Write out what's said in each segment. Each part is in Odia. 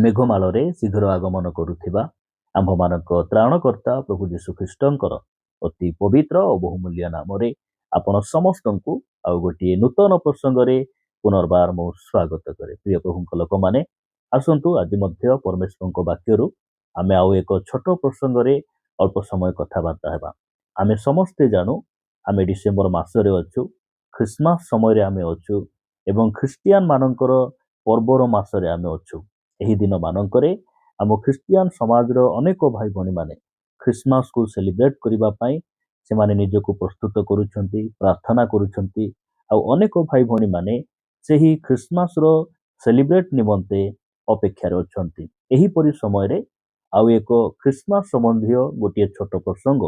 ମେଘମାଳରେ ଶୀଘ୍ର ଆଗମନ କରୁଥିବା ଆମ୍ଭମାନଙ୍କ ତ୍ରାଣକର୍ତ୍ତା ପ୍ରଭୁ ଯୀଶୁଖ୍ରୀଷ୍ଟଙ୍କର ଅତି ପବିତ୍ର ଓ ବହୁମୂଲ୍ୟ ନାମରେ ଆପଣ ସମସ୍ତଙ୍କୁ ଆଉ ଗୋଟିଏ ନୂତନ ପ୍ରସଙ୍ଗରେ ପୁନର୍ବାର ମୁଁ ସ୍ୱାଗତ କରେ। ପ୍ରିୟ ପ୍ରଭୁଙ୍କ ଲୋକମାନେ, ଆସନ୍ତୁ ଆଜି ମଧ୍ୟ ପରମେଶ୍ୱରଙ୍କ ବାକ୍ୟରୁ ଆମେ ଆଉ ଏକ ଛୋଟ ପ୍ରସଙ୍ଗରେ ଅଳ୍ପ ସମୟ କଥାବାର୍ତ୍ତା ହେବା। ଆମେ ସମସ୍ତେ ଜାଣୁ ଆମେ ଡିସେମ୍ବର ମାସରେ ଅଛୁ, ଖ୍ରୀଷ୍ଟମାସ ସମୟରେ ଆମେ ଅଛୁ ଏବଂ ଖ୍ରୀଷ୍ଟିଆନ ମାନଙ୍କର ପର୍ବର ମାସରେ ଆମେ ଅଛୁ। ଏହି ଦିନ ମାନଙ୍କରେ ଆମ ଖ୍ରୀଷ୍ଟିଆନ ସମାଜର ଅନେକ ଭାଇ ଭଉଣୀମାନେ ଖ୍ରୀଷ୍ଟମାସକୁ ସେଲିବ୍ରେଟ କରିବା ପାଇଁ ସେମାନେ ନିଜକୁ ପ୍ରସ୍ତୁତ କରୁଛନ୍ତି, ପ୍ରାର୍ଥନା କରୁଛନ୍ତି। ଆଉ ଅନେକ ଭାଇ ଭଉଣୀମାନେ ସେହି ଖ୍ରୀଷ୍ଟମାସର ସେଲିବ୍ରେଟ ନିମନ୍ତେ ଅପେକ୍ଷାରେ ଅଛନ୍ତି। ଏହିପରି ସମୟରେ ଆଉ ଏକ ଖ୍ରୀଷ୍ଟମାସ ସମ୍ବନ୍ଧୀୟ ଗୋଟିଏ ଛୋଟ ପ୍ରସଙ୍ଗ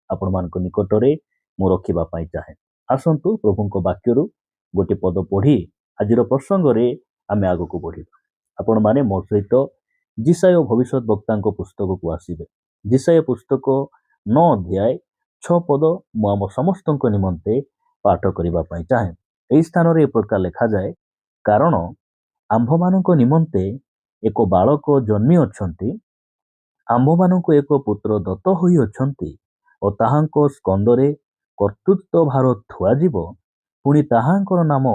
ଆପଣମାନଙ୍କ ନିକଟରେ ମୁଁ ରଖିବା ପାଇଁ ଚାହେଁ। ଆସନ୍ତୁ ପ୍ରଭୁଙ୍କ ବାକ୍ୟରୁ ଗୋଟିଏ ପଦ ପଢ଼ି ଆଜିର ପ୍ରସଙ୍ଗରେ ଆମେ ଆଗକୁ ବଢ଼ିବା। ଆପଣମାନେ ମୋ ସହିତ ଯିଶାୟ ଭବିଷ୍ୟତ ବକ୍ତାଙ୍କ ପୁସ୍ତକକୁ ଆସିବେ। ଯିଶାୟ ପୁସ୍ତକ 9 ଅଧ୍ୟାୟ 6 ପଦ ମୁଁ ଆମ ସମସ୍ତଙ୍କ ନିମନ୍ତେ ପାଠ କରିବା ପାଇଁ ଚାହେଁ। ଏହି ସ୍ଥାନରେ ଏ ପ୍ରକାର ଲେଖାଯାଏ, କାରଣ ଆମ୍ଭମାନଙ୍କ ନିମନ୍ତେ ଏକ ବାଳକ ଜନ୍ମି ଅଛନ୍ତି, ଆମ୍ଭମାନଙ୍କୁ ଏକ ପୁତ୍ର ଦତ୍ତ ହୋଇଅଛନ୍ତି ଓ ତାହାଙ୍କ ସ୍କନ୍ଧରେ କର୍ତ୍ତୃତ୍ୱ ଭାର ଥୁଆଯିବ। ପୁଣି ତାହାଙ୍କର ନାମ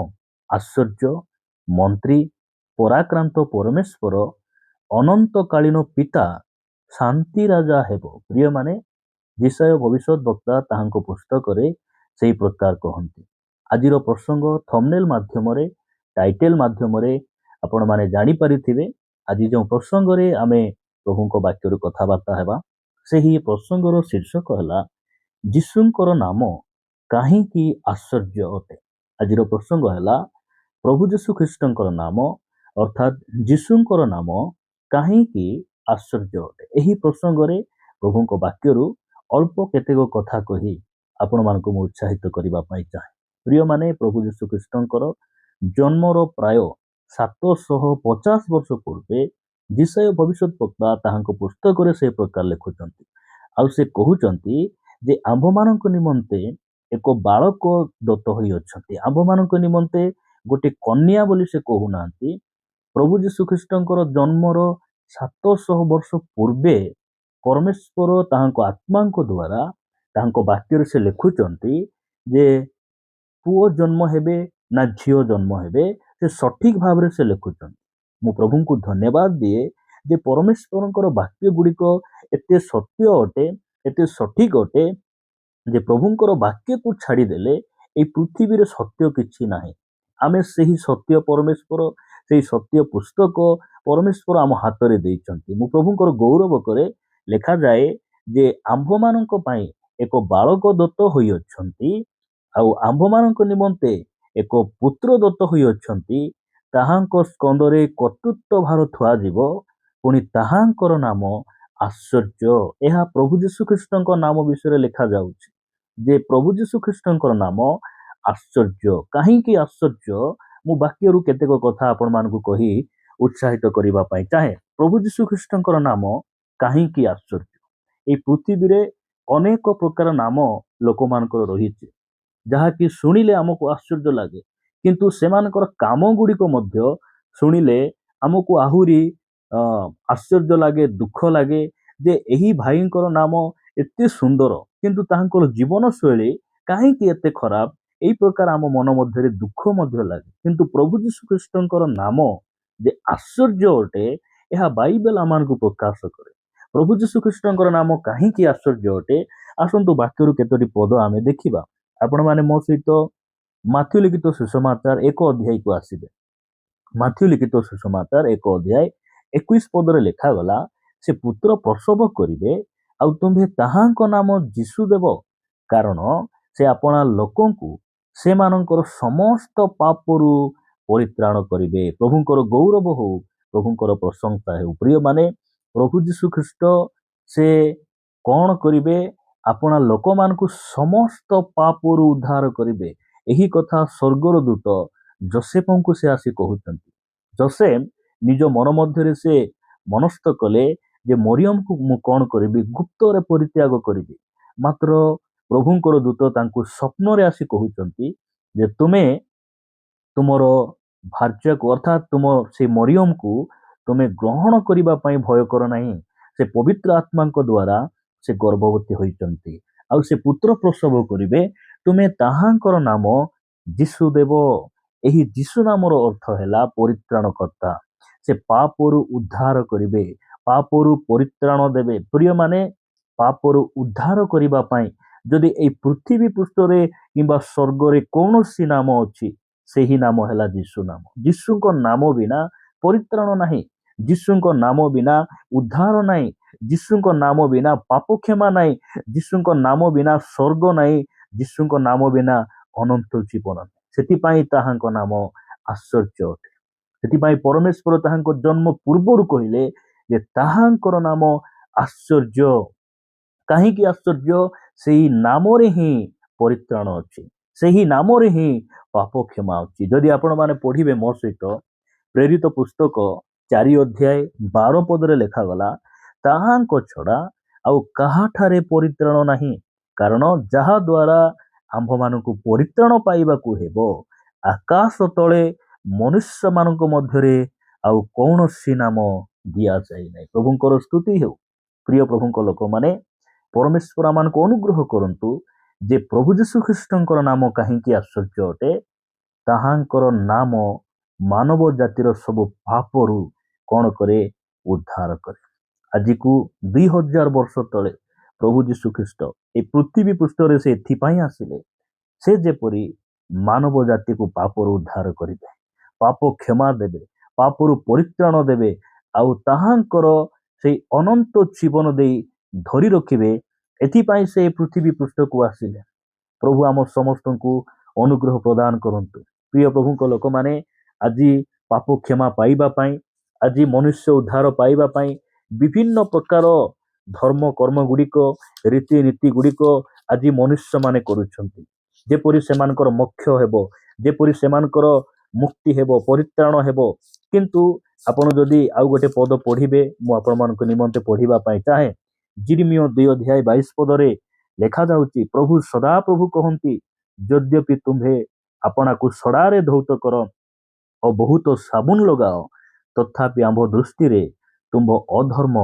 ଆଶ୍ଚର୍ଯ୍ୟ, ମନ୍ତ୍ରୀ, ପରାକ୍ରାନ୍ତ ପରମେଶ୍ୱର, ଅନନ୍ତକାଳୀନ ପିତା, ଶାନ୍ତି ରାଜା ହେବ। ପ୍ରିୟମାନେ, ଯିଶାୟ ଭବିଷ୍ୟତ ବକ୍ତା ତାହାଙ୍କ ପୁସ୍ତକରେ ସେହି ପ୍ରକାର କହନ୍ତି। ଆଜିର ପ୍ରସଙ୍ଗ ଥମ୍ବନେଲ ମାଧ୍ୟମରେ, ଟାଇଟେଲ ମାଧ୍ୟମରେ ଆପଣମାନେ ଜାଣିପାରିଥିବେ। ଆଜି ଯେଉଁ ପ୍ରସଙ୍ଗରେ ଆମେ ପ୍ରଭୁଙ୍କ ବାକ୍ୟରୁ କଥାବାର୍ତ୍ତା ହେବା, ସେହି ପ୍ରସଙ୍ଗର ଶୀର୍ଷକ ହେଲା ଯୀଶୁଙ୍କର ନାମ କାହିଁକି ଆଶ୍ଚର୍ଯ୍ୟ ଅଟେ। ଆଜିର ପ୍ରସଙ୍ଗ ହେଲା ପ୍ରଭୁ ଯୀଶୁ ଖ୍ରୀଷ୍ଟଙ୍କର ନାମ ଅର୍ଥାତ୍ ଯୀଶୁଙ୍କର ନାମ କାହିଁକି ଆଶ୍ଚର୍ଯ୍ୟ ଅଟେ। ଏହି ପ୍ରସଙ୍ଗରେ ପ୍ରଭୁଙ୍କ ବାକ୍ୟରୁ ଅଳ୍ପ କେତେକ କଥା କହି ଆପଣମାନଙ୍କୁ ମୁଁ ଉତ୍ସାହିତ କରିବା ପାଇଁ ଚାହେଁ। ପ୍ରିୟମାନେ, ପ୍ରଭୁ ଯୀଶୁ ଖ୍ରୀଷ୍ଟଙ୍କର ଜନ୍ମର ପ୍ରାୟ 750 ବର୍ଷ ପୂର୍ବେ ଯିଶାୟ ଭବିଷ୍ୟତ ବକ୍ତା ତାହାଙ୍କ ପୁସ୍ତକରେ ସେ ପ୍ରକାର ଲେଖୁଛନ୍ତି। ଆଉ ସେ କହୁଛନ୍ତି ଯେ ଆମ୍ଭମାନଙ୍କ ନିମନ୍ତେ ଏକ ବାଳକ ଦତ୍ତ ହୋଇଅଛନ୍ତି। ଆମ୍ଭମାନଙ୍କ ନିମନ୍ତେ ଗୋଟେ କନ୍ୟା ବୋଲି ସେ କହୁନାହାନ୍ତି। ପ୍ରଭୁ ଯୀଶୁ ଖ୍ରୀଷ୍ଟଙ୍କର ଜନ୍ମର 700 ବର୍ଷ ପୂର୍ବେ ପରମେଶ୍ୱର ତାହାଙ୍କ ଆତ୍ମାଙ୍କ ଦ୍ୱାରା ତାହାଙ୍କ ବାକ୍ୟରେ ସେ ଲେଖୁଛନ୍ତି ଯେ ପୁଅ ଜନ୍ମ ହେବେ ନା ଝିଅ ଜନ୍ମ ହେବେ, ସେ ସଠିକ ଭାବରେ ସେ ଲେଖୁଛନ୍ତି। ମୁଁ ପ୍ରଭୁଙ୍କୁ ଧନ୍ୟବାଦ ଦିଏ ଯେ ପରମେଶ୍ୱରଙ୍କର ବାକ୍ୟ ଗୁଡ଼ିକ ଏତେ ସତ୍ୟ ଅଟେ, ଏତେ ସଠିକ ଅଟେ ଯେ ପ୍ରଭୁଙ୍କର ବାକ୍ୟକୁ ଛାଡ଼ିଦେଲେ ଏହି ପୃଥିବୀରେ ସତ୍ୟ କିଛି ନାହିଁ। ଆମେ ସେହି ସତ୍ୟ ପରମେଶ୍ୱର, ସେହି ସତ୍ୟ ପୁସ୍ତକ ପରମେଶ୍ୱର ଆମ ହାତରେ ଦେଇଛନ୍ତି। ମୁଁ ପ୍ରଭୁଙ୍କର ଗୌରବ କରେ। ଲେଖାଯାଏ ଯେ ଆମ୍ଭମାନଙ୍କ ପାଇଁ ଏକ ବାଳକ ଦତ୍ତ ହୋଇଅଛନ୍ତି, ଆଉ ଆମ୍ଭମାନଙ୍କ ନିମନ୍ତେ ଏକ ପୁତ୍ର ଦତ୍ତ ହୋଇଅଛନ୍ତି, ତାହାଙ୍କ ସ୍କନ୍ଧରେ କର୍ତ୍ତୃତ୍ୱ ଭାର ଥୁଆଯିବ। ପୁଣି ତାହାଙ୍କର ନାମ ଆଶ୍ଚର୍ଯ୍ୟ। ଏହା ପ୍ରଭୁ ଯୀଶୁ ଖ୍ରୀଷ୍ଟଙ୍କ ନାମ ବିଷୟରେ ଲେଖାଯାଉଛି ଯେ ପ୍ରଭୁ ଯୀଶୁ ଖ୍ରୀଷ୍ଟଙ୍କର ନାମ ଆଶ୍ଚର୍ଯ୍ୟ। କାହିଁକି ଆଶ୍ଚର୍ଯ୍ୟ? ମୁଁ ବାକ୍ୟରୁ କେତେକ କଥା ଆପଣମାନଙ୍କୁ କହି ଉତ୍ସାହିତ କରିବା ପାଇଁ ଚାହେଁ। ପ୍ରଭୁ ଯୀଶୁ ଖ୍ରୀଷ୍ଟଙ୍କର ନାମ କାହିଁକି ଆଶ୍ଚର୍ଯ୍ୟ? ଏହି ପୃଥିବୀରେ ଅନେକ ପ୍ରକାର ନାମ ଲୋକମାନଙ୍କର ରହିଛି, ଯାହାକି ଶୁଣିଲେ ଆମକୁ ଆଶ୍ଚର୍ଯ୍ୟ ଲାଗେ, କିନ୍ତୁ ସେମାନଙ୍କର କାମ ଗୁଡ଼ିକ ମଧ୍ୟ ଶୁଣିଲେ ଆମକୁ ଆହୁରି ଆଶ୍ଚର୍ଯ୍ୟ ଲାଗେ, ଦୁଃଖ ଲାଗେ ଯେ ଏହି ଭାଇଙ୍କର ନାମ ଏତେ ସୁନ୍ଦର, କିନ୍ତୁ ତାହାଙ୍କର ଜୀବନଶୈଳୀ କାହିଁକି ଏତେ ଖରାପ। ଏହି ପ୍ରକାର ଆମ ମନ ମଧ୍ୟରେ ଦୁଃଖ ମଧ୍ୟ ଲାଗେ। କିନ୍ତୁ ପ୍ରଭୁ ଯୀଶୁ ଖ୍ରୀଷ୍ଟଙ୍କର ନାମ ଯେ ଆଶ୍ଚର୍ଯ୍ୟ ଅଟେ, ଏହା ବାଇବେଲ ଆମମାନଙ୍କୁ ପ୍ରକାଶ କରେ। ପ୍ରଭୁ ଯୀଶୁ ଖ୍ରୀଷ୍ଟଙ୍କର ନାମ କାହିଁକି ଆଶ୍ଚର୍ଯ୍ୟ ଅଟେ, ଆସନ୍ତୁ ବାକ୍ୟରୁ କେତୋଟି ପଦ ଆମେ ଦେଖିବା। ଆପଣମାନେ ମୋ ସହିତ ମାଥ୍ୟୁ ଲିଖିତ ସୁସମାଚାର 1 ଅଧ୍ୟାୟକୁ ଆସିବେ। ମାଥ୍ୟୁ ଲିଖିତ ସୁସମାଚାର 1 ଅଧ୍ୟାୟ 21 ପଦରେ ଲେଖାଗଲା, ସେ ପୁତ୍ର ପ୍ରସବ କରିବେ, ଆଉ ତୁମ୍ଭେ ତାହାଙ୍କ ନାମ ଯୀଶୁ ଦେବ, କାରଣ ସେ ଆପଣା ଲୋକଙ୍କୁ ସେମାନଙ୍କର ସମସ୍ତ ପାପରୁ ପରିତ୍ରାଣ କରିବେ। ପ୍ରଭୁଙ୍କର ଗୌରବ ହଉ, ପ୍ରଭୁଙ୍କର ପ୍ରଶଂସା ହେଉ। ପ୍ରିୟମାନେ, ପ୍ରଭୁ ଯୀଶୁ ଖ୍ରୀଷ୍ଟ ସେ କଣ କରିବେ? ଆପଣା ଲୋକମାନଙ୍କୁ ସମସ୍ତ ପାପରୁ ଉଦ୍ଧାର କରିବେ। ଏହି କଥା ସ୍ୱର୍ଗର ଦୂତ ଯୋସେଫଙ୍କୁ ସେ ଆସି କହୁଛନ୍ତି। ଯୋସେଫ ନିଜ ମନ ମଧ୍ୟରେ ସେ ମନସ୍ଥ କଲେ ଯେ ମରିୟମକୁ ମୁଁ କଣ କରିବି? ଗୁପ୍ତରେ ପରିତ୍ୟାଗ କରିବି। ମାତ୍ର ପ୍ରଭୁଙ୍କର ଦୂତ ତାଙ୍କୁ ସ୍ୱପ୍ନରେ ଆସି କହୁଛନ୍ତି ଯେ ତୁମେ ତୁମର ଭାର୍ଯ୍ୟାକୁ ଅର୍ଥାତ୍ ତୁମ ସେ ମରିୟମକୁ ତୁମେ ଗ୍ରହଣ କରିବା ପାଇଁ ଭୟ କର ନାହିଁ। ସେ ପବିତ୍ର ଆତ୍ମାଙ୍କ ଦ୍ୱାରା ସେ ଗର୍ଭବତୀ ହୋଇଛନ୍ତି ଆଉ ସେ ପୁତ୍ର ପ୍ରସବ କରିବେ। ତୁମେ ତାହାଙ୍କର ନାମ ଯୀଶୁ ଦେବ। ଏହି ଯୀଶୁ ନାମର ଅର୍ଥ ହେଲା ପରିତ୍ରାଣକର୍ତ୍ତା। ସେ ପାପରୁ ଉଦ୍ଧାର କରିବେ, ପାପରୁ ପରିତ୍ରାଣ ଦେବେ। ପ୍ରିୟମାନେ, ପାପରୁ ଉଦ୍ଧାର କରିବା ପାଇଁ ଯଦି ଏହି ପୃଥିବୀ ପୃଷ୍ଠରେ କିମ୍ବା ସ୍ୱର୍ଗରେ କୌଣସି ନାମ ଅଛି, ସେହି ନାମ ହେଲା ଯୀଶୁ ନାମ। ଯୀଶୁଙ୍କ ନାମ ବିନା ପରିତ୍ରାଣ ନାହିଁ, ଯୀଶୁଙ୍କ ନାମ ବିନା ଉଦ୍ଧାର ନାହିଁ, ଯୀଶୁଙ୍କ ନାମ ବିନା ପାପ କ୍ଷମା ନାହିଁ, ଯୀଶୁଙ୍କ ନାମ ବିନା ସ୍ୱର୍ଗ ନାହିଁ, ଯୀଶୁଙ୍କ ନାମ ବିନା ଅନନ୍ତ ଜୀବନ ନାହିଁ। ସେଥିପାଇଁ ତାହାଙ୍କ ନାମ ଆଶ୍ଚର୍ଯ୍ୟ ଅଟେ। ସେଥିପାଇଁ ପରମେଶ୍ୱର ତାହାଙ୍କ ଜନ୍ମ ପୂର୍ବରୁ କହିଲେ ଯେ ତାହାଙ୍କର ନାମ ଆଶ୍ଚର୍ଯ୍ୟ। କାହିଁକି ଆଶ୍ଚର୍ଯ୍ୟ? ସେହି ନାମରେ ହିଁ ପରିତ୍ରାଣ ଅଛି, ସେହି ନାମରେ ହିଁ ପାପ କ୍ଷମା ଅଛି। ଯଦି ଆପଣମାନେ ପଢ଼ିବେ ମୋ ସହିତ ପ୍ରେରିତ ପୁସ୍ତକ 4 ଅଧ୍ୟାୟ 12 ପଦରେ ଲେଖାଗଲା, ତାହାଙ୍କ ଛଡ଼ା ଆଉ କାହାଠାରେ ପରିତ୍ରାଣ ନାହିଁ, କାରଣ ଯାହା ଦ୍ୱାରା ଆମ୍ଭମାନଙ୍କୁ ପରିତ୍ରାଣ ପାଇବାକୁ ହେବ ଆକାଶ ତଳେ ମନୁଷ୍ୟମାନଙ୍କ ମଧ୍ୟରେ ଆଉ କୌଣସି ନାମ ଦିଆଯାଇ ନାହିଁ। ପ୍ରଭୁଙ୍କର ସ୍ତୁତି ହେଉ। ପ୍ରିୟ ପ୍ରଭୁଙ୍କ ଲୋକମାନେ, ପରମେଶ୍ୱର ଆମମାନଙ୍କୁ ଅନୁଗ୍ରହ କରନ୍ତୁ ଯେ ପ୍ରଭୁ ଯୀଶୁ ଖ୍ରୀଷ୍ଟଙ୍କର ନାମ କାହିଁକି ଆଶ୍ଚର୍ଯ୍ୟ ଅଟେ। ତାହାଙ୍କର ନାମ ମାନବ ଜାତିର ସବୁ ପାପରୁ କ'ଣ କରେ? ଉଦ୍ଧାର କରେ। ଆଜିକୁ 2000 ବର୍ଷ ତଳେ ପ୍ରଭୁ ଯୀଶୁ ଖ୍ରୀଷ୍ଟ ଏ ପୃଥିବୀ ପୃଷ୍ଠରେ ସେ ଏଥିପାଇଁ ଆସିଲେ, ସେ ଯେପରି ମାନବ ଜାତିକୁ ପାପରୁ ଉଦ୍ଧାର କରିବେ, ପାପ କ୍ଷମା ଦେବେ, ପାପରୁ ପରିତ୍ରାଣ ଦେବେ ଆଉ ତାହାଙ୍କର ସେଇ ଅନନ୍ତ ଜୀବନ ଦେଇ ଧରି ରଖିବେ। ଏଥିପାଇଁ ସେ ପୃଥିବୀ ପୃଷ୍ଠକୁ ଆସିଲେ। ପ୍ରଭୁ ଆମ ସମସ୍ତଙ୍କୁ ଅନୁଗ୍ରହ ପ୍ରଦାନ କରନ୍ତୁ। ପ୍ରିୟ ପ୍ରଭୁଙ୍କ ଲୋକମାନେ, ଆଜି ପାପ କ୍ଷମା ପାଇବା ପାଇଁ, ଆଜି ମନୁଷ୍ୟ ଉଦ୍ଧାର ପାଇବା ପାଇଁ ବିଭିନ୍ନ ପ୍ରକାର ଧର୍ମ କର୍ମ ଗୁଡ଼ିକ, ରୀତିନୀତି ଗୁଡ଼ିକ ଆଜି ମନୁଷ୍ୟମାନେ କରୁଛନ୍ତି, ଯେପରି ସେମାନଙ୍କର ମୋକ୍ଷ ହେବ, ଯେପରି ସେମାନଙ୍କର ମୁକ୍ତି ହେବ, ପରିତ୍ରାଣ ହେବ। କିନ୍ତୁ ଆପଣ ଯଦି ଆଉ ଗୋଟେ ପଦ ପଢ଼ିବେ, ମୁଁ ଆପଣମାନଙ୍କ ନିମନ୍ତେ ପଢ଼ିବା ପାଇଁ ଚାହେଁ। ଜିରିମିୟ 2 ଅଧ୍ୟାୟ 22 ପଦରେ ଲେଖାଯାଉଛି, ପ୍ରଭୁ ସଦାପ୍ରଭୁ କହନ୍ତି, ଯଦ୍ୟପି ତୁମ୍ଭେ ଆପଣାକୁ ସଡ଼ାରେ ଧୌତ କର ଓ ବହୁତ ସାବୁନ ଲଗାଅ, ତଥାପି ଆମ୍ଭ ଦୃଷ୍ଟିରେ ତୁମ୍ଭ ଅଧର୍ମ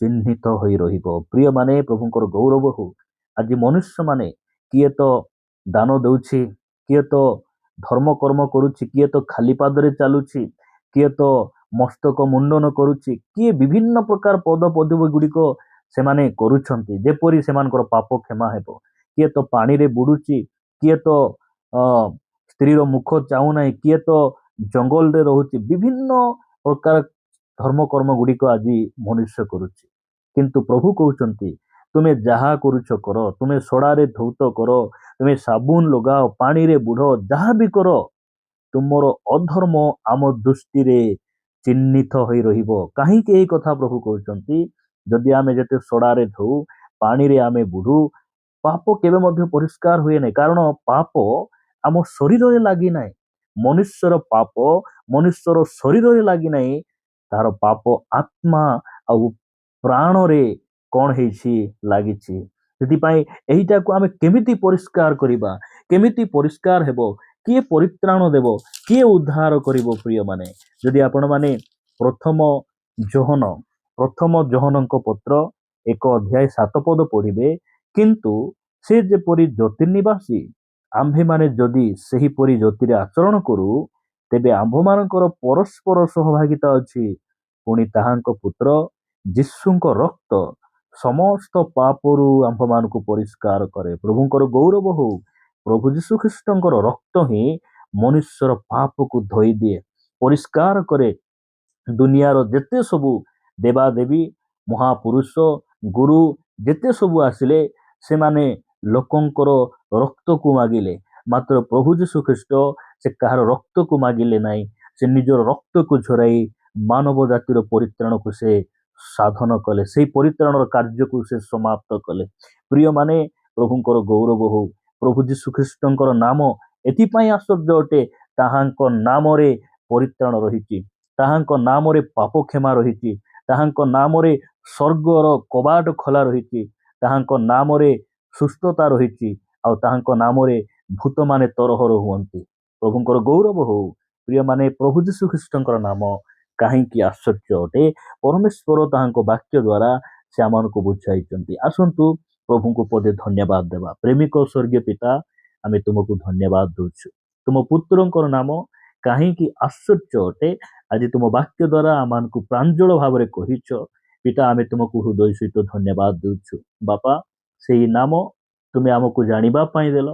ଚିହ୍ନିତ ହୋଇ ରହିବ। ପ୍ରିୟମାନେ, ପ୍ରଭୁଙ୍କର ଗୌରବ ହଉ। ଆଜି ମନୁଷ୍ୟମାନେ କିଏ ତ ଦାନ ଦେଉଛି, କିଏ ତ ଧର୍ମ କର୍ମ କରୁଛି, କିଏ ତ ଖାଲି ପାଦରେ ଚାଲୁଛି, କିଏ ତ ମସ୍ତକ ମୁଣ୍ଡନ କରୁଛି, କିଏ ବିଭିନ୍ନ ପ୍ରକାର ପଦ ପଦବୀ ଗୁଡ଼ିକ ସେମାନେ କରୁଛନ୍ତି, ଯେପରି ସେମାନଙ୍କର ପାପ କ୍ଷମା ହେବ। କିଏ ତ ପାଣିରେ ବୁଡୁଛି, କିଏ ତ ସ୍ତ୍ରୀର ମୁଖ ଚାହୁଁନାହିଁ, କିଏ ତ ଜଙ୍ଗଲରେ ରହୁଛି। ବିଭିନ୍ନ ପ୍ରକାର ଧର୍ମ କର୍ମ ଗୁଡ଼ିକ ଆଜି ମନୁଷ୍ୟ କରୁଛି। କିନ୍ତୁ ପ୍ରଭୁ କହୁଛନ୍ତି, ତୁମେ ଯାହା କରୁଛ କର, ତୁମେ ସଡ଼ାରେ ଧୌତ କର, ତୁମେ ସାବୁନ ଲଗାଅ, ପାଣିରେ ବୁଡ଼, ଯାହା ବି କର, ତୁମର ଅଧର୍ମ ଆମ ଦୃଷ୍ଟିରେ ଚିହ୍ନିତ ହୋଇ ରହିବ। କାହିଁକି ଏହି କଥା ପ୍ରଭୁ କହୁଛନ୍ତି? ଯଦି ଆମେ ଯେତେ ସଡ଼ାରେ ଧୋଉ, ପାଣିରେ ଆମେ ବୁଡ଼ୁ, ପାପ କେବେ ମଧ୍ୟ ପରିଷ୍କାର ହୁଏ ନାହିଁ। କାରଣ ପାପ ଆମ ଶରୀରରେ ଲାଗିନାହିଁ। ମନୁଷ୍ୟର ପାପ ମନୁଷ୍ୟର ଶରୀରରେ ଲାଗିନାହିଁ, ତାହାର ପାପ ଆତ୍ମା ଆଉ ପ୍ରାଣରେ କ'ଣ ହେଇଛି? ଲାଗିଛି। ସେଥିପାଇଁ ଏଇଟାକୁ ଆମେ କେମିତି ପରିଷ୍କାର କରିବା? କେମିତି ପରିଷ୍କାର ହେବ? କିଏ ପରିତ୍ରାଣ ଦେବ? କିଏ ଉଦ୍ଧାର କରିବ? ପ୍ରିୟମାନେ, ଯଦି ଆପଣମାନେ ପ୍ରଥମ ଯୋହନଙ୍କ ପତ୍ର 1 ଅଧ୍ୟାୟ 7 ପଦ ପଢ଼ିବେ, କିନ୍ତୁ ସେ ଯେପରି ଜ୍ୟୋତିର୍ନିବାସୀ, ଆମ୍ଭେମାନେ ଯଦି ସେହିପରି ଜ୍ୟୋତିରେ ଆଚରଣ କରୁ, ତେବେ ଆମ୍ଭମାନଙ୍କର ପରସ୍ପର ସହଭାଗିତା ଅଛି। ପୁଣି ତାହାଙ୍କ ପୁତ୍ର ଯୀଶୁଙ୍କ ରକ୍ତ ସମସ୍ତ ପାପରୁ ଆମ୍ଭମାନଙ୍କୁ ପରିଷ୍କାର କରେ। ପ୍ରଭୁଙ୍କର ଗୌରବ ହଉ। ପ୍ରଭୁ ଯୀଶୁ ଖ୍ରୀଷ୍ଟଙ୍କର ରକ୍ତ ହିଁ ମନୁଷ୍ୟର ପାପକୁ ଧୋଇ ଦିଏ, ପରିଷ୍କାର କରେ। ଦୁନିଆର ଯେତେ ସବୁ ଦେବାଦେବୀ, ମହାପୁରୁଷ, ଗୁରୁ ଯେତେ ସବୁ ଆସିଲେ, ସେମାନେ ଲୋକଙ୍କର ରକ୍ତକୁ ମାଗିଲେ, ମାତ୍ର ପ୍ରଭୁ ଯୀଶୁ ଖ୍ରୀଷ୍ଟ ସେ କାହାର ରକ୍ତକୁ ମାଗିଲେ ନାହିଁ। ସେ ନିଜର ରକ୍ତକୁ ଝରାଇ ମାନବ ଜାତିର ପରିତ୍ରାଣକୁ ସେ ସାଧନ କଲେ, ସେହି ପରିତ୍ରାଣର କାର୍ଯ୍ୟକୁ ସେ ସମାପ୍ତ କଲେ। ପ୍ରିୟମାନେ, ପ୍ରଭୁଙ୍କର ଗୌରବ ହଉ। ପ୍ରଭୁ ଯୀଶୁ ଖ୍ରୀଷ୍ଟଙ୍କର ନାମ ଏଥିପାଇଁ ଆଶ୍ଚର୍ଯ୍ୟ ଅଟେ, ତାହାଙ୍କ ନାମରେ ପରିତ୍ରାଣ ରହିଛି, ତାହାଙ୍କ ନାମରେ ପାପ କ୍ଷମା ରହିଛି, ତାହାଙ୍କ ନାମରେ ସ୍ୱର୍ଗର କବାଟ ଖୋଲା ରହିଛି, ତାହାଙ୍କ ନାମରେ ସୁସ୍ଥତା ରହିଛି, ଆଉ ତାହାଙ୍କ ନାମରେ ଭୂତମାନେ ତରହର ହୁଅନ୍ତି। ପ୍ରଭୁଙ୍କର ଗୌରବ ହଉ। ପ୍ରିୟମାନେ, ପ୍ରଭୁ ଯୀଶୁ ଖ୍ରୀଷ୍ଟଙ୍କର ନାମ କାହିଁକି ଆଶ୍ଚର୍ଯ୍ୟ ଅଟେ। ପରମେଶ୍ୱର ତାହାଙ୍କ ବାକ୍ୟ ଦ୍ୱାରା ସେ ଆମମାନଙ୍କୁ ବୁଝାଇଛନ୍ତି। ଆସନ୍ତୁ ପ୍ରଭୁଙ୍କୁ ପଦେ ଧନ୍ୟବାଦ ଦେବା। ପ୍ରେମିକ ସ୍ୱର୍ଗୀୟ ପିତା, ଆମେ ତୁମକୁ ଧନ୍ୟବାଦ ଦେଉଛୁ। ତୁମ ପୁତ୍ରଙ୍କର ନାମ କାହିଁକି ଆଶ୍ଚର୍ଯ୍ୟ ଅଟେ, ଆଜି ତୁମ ବାକ୍ୟ ଦ୍ୱାରା ଆମମାନଙ୍କୁ ପ୍ରାଞ୍ଜଳ ଭାବରେ କହିଛ। ପିତା, ଆମେ ତୁମକୁ ହୃଦୟ ସହିତ ଧନ୍ୟବାଦ ଦେଉଛୁ। ବାପା, ସେଇ ନାମ ତୁମେ ଆମକୁ ଜାଣିବା ପାଇଁ ଦେଲ।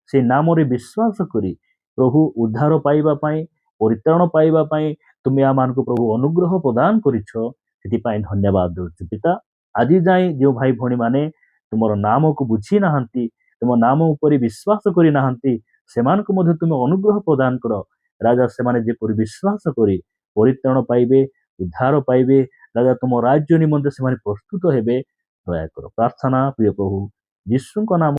ସେ ନାମରେ ବିଶ୍ୱାସ କରି ପ୍ରଭୁ ଉଦ୍ଧାର ପାଇବା ପାଇଁ, ପରିତ୍ରାଣ ପାଇବା ପାଇଁ ତୁମେ ଆମମାନଙ୍କୁ ପ୍ରଭୁ ଅନୁଗ୍ରହ ପ୍ରଦାନ କରିଛ। ସେଥିପାଇଁ ଧନ୍ୟବାଦ ଦେଉଛୁ। ପିତା, ଆଜି ଯାଏଁ ଯେଉଁ ଭାଇ ଭଉଣୀମାନେ ତୁମର ନାମକୁ ବୁଝି ନାହାନ୍ତି, ତୁମ ନାମ ଉପରେ ବିଶ୍ୱାସ କରିନାହାନ୍ତି, ସେମାନଙ୍କୁ ମଧ୍ୟ ତୁମେ ଅନୁଗ୍ରହ ପ୍ରଦାନ କର। ରାଜା, ସେମାନେ ଯେପରି ବିଶ୍ୱାସ କରି ପରିତ୍ରାଣ ପାଇବେ, ଉଦ୍ଧାର ପାଇବେ, ରାଜା ତୁମ ରାଜ୍ୟ ନିମନ୍ତେ ସେମାନେ ପ୍ରସ୍ତୁତ ହେବେ, ଦୟାକର। ପ୍ରାର୍ଥନା ପ୍ରିୟ ପ୍ରଭୁ ଯୀଶୁଙ୍କ ନାମ